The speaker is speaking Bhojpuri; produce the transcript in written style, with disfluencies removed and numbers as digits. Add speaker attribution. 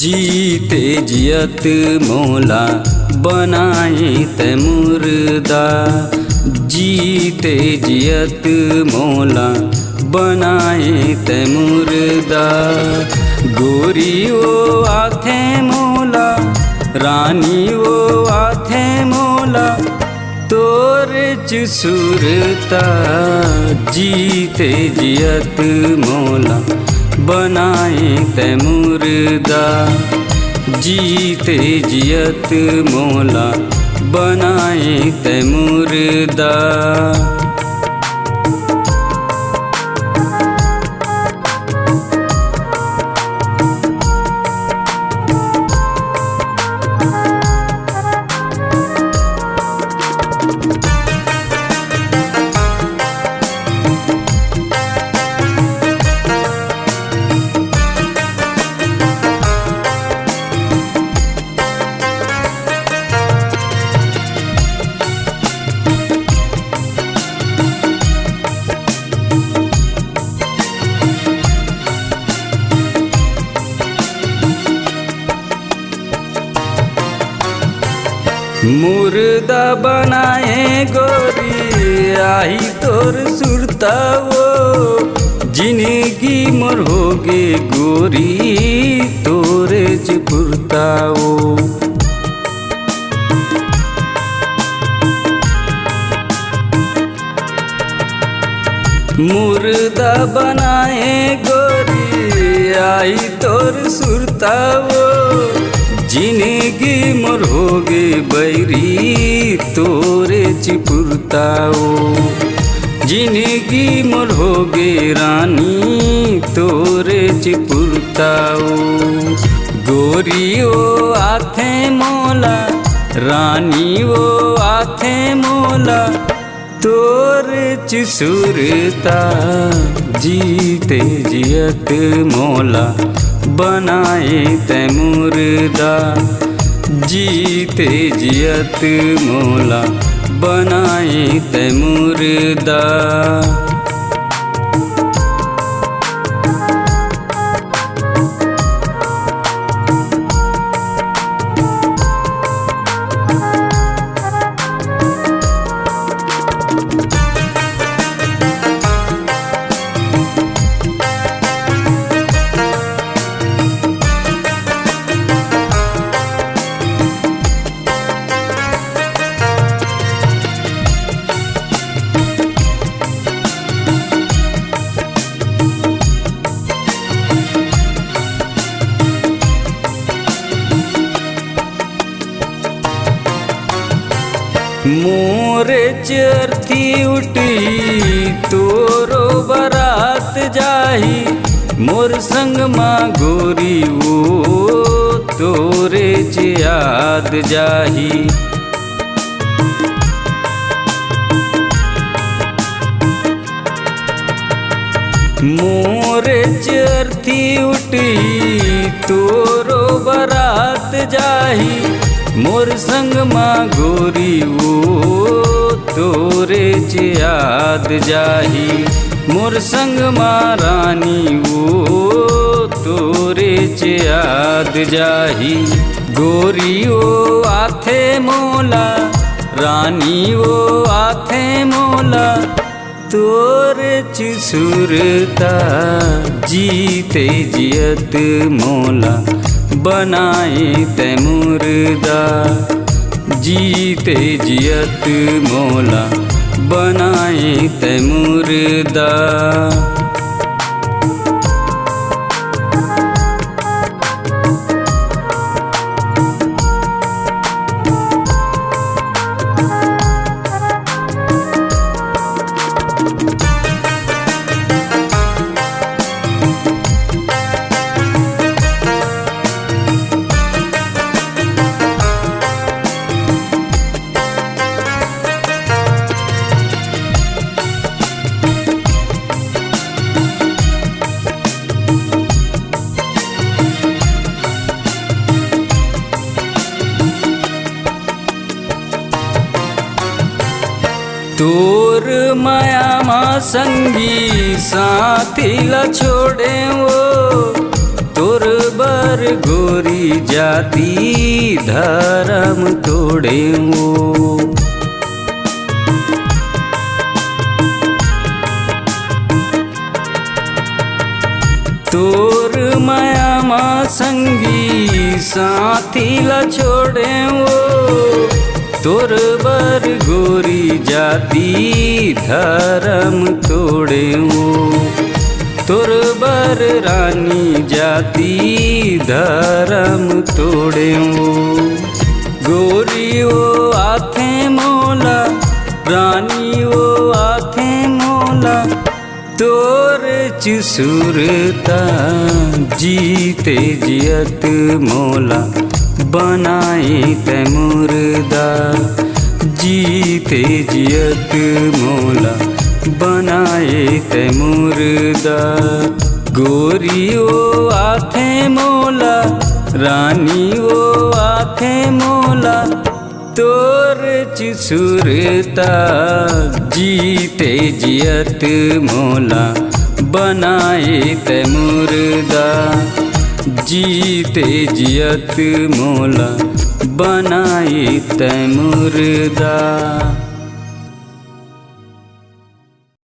Speaker 1: जीते जियत मोला बनाए तै मुर्दा। जीते जियत मोला बनाए तै मुर्दा। गोरी वो आथे मोला रानी वो आथे मोला तोर सुरता। जीते जियत मोला बनाए तै मुर्दा। जीते जियत मोला बनाए तै मुर्दा। मुर्दा बनाए गोरी आई तोर सुरता वो। जिंदगी मोर होगे गोरी तोरे पुरता वो। मुर्दा बनाए गोरी आई तोर सुरता वो। जिंदगी मोर होगे बैरी तोरे चिपुरताओ। जिंदगी मोर होगे रानी तोरे चिपुरताओ। गोरी वो आथे मोला रानी वो आथे मोला तोरे चिसुरता। जीते जियत मोला बनाए तै मुर्दा। जीते जियत मोला बनाए तै मुर्दा। मोरे चरती उठी तोरो बरात जाही। मोर संग माँ गोरी वो तोरे याद जाही। मोरे चरती उठी तोरो बरात जाही। मोर संग माँ गोरी वो तोरे याद जाही। मोर संग माँ रानी वो तोरे याद जाही। गोरी वो आथे मोला रानी वो आथे मोला तोरे सुरता। जीते जियत मोला बनाए तै मुर्दा। जीते जियत मोला बनाए तै मुर्दा। तोर माया माँ संगी साथी ला छोड़े वो तोर बर गोरी जाति धर्म तोड़े वो। तोर माया माँ संगी साथी ला छोड़े वो। तोर बर गोरी जाति धर्म तोड़े वो। तोर बर रानी जाति धर्म तोड़े वो। गोरी वो आथे मोला रानी वो आथे मोला। तोर चुसुरता जीते जियत मोला बनाए ते मुर्दा। जीते जियत मोला बनाए ते मुर्दा। गोरी वो आथे मोला रानी वो आथे मोला। तोर चुसुरता जीते जियत मोला बनाए ते मुर्दा। जीते जियत मोला बनाए ते मुर्दा।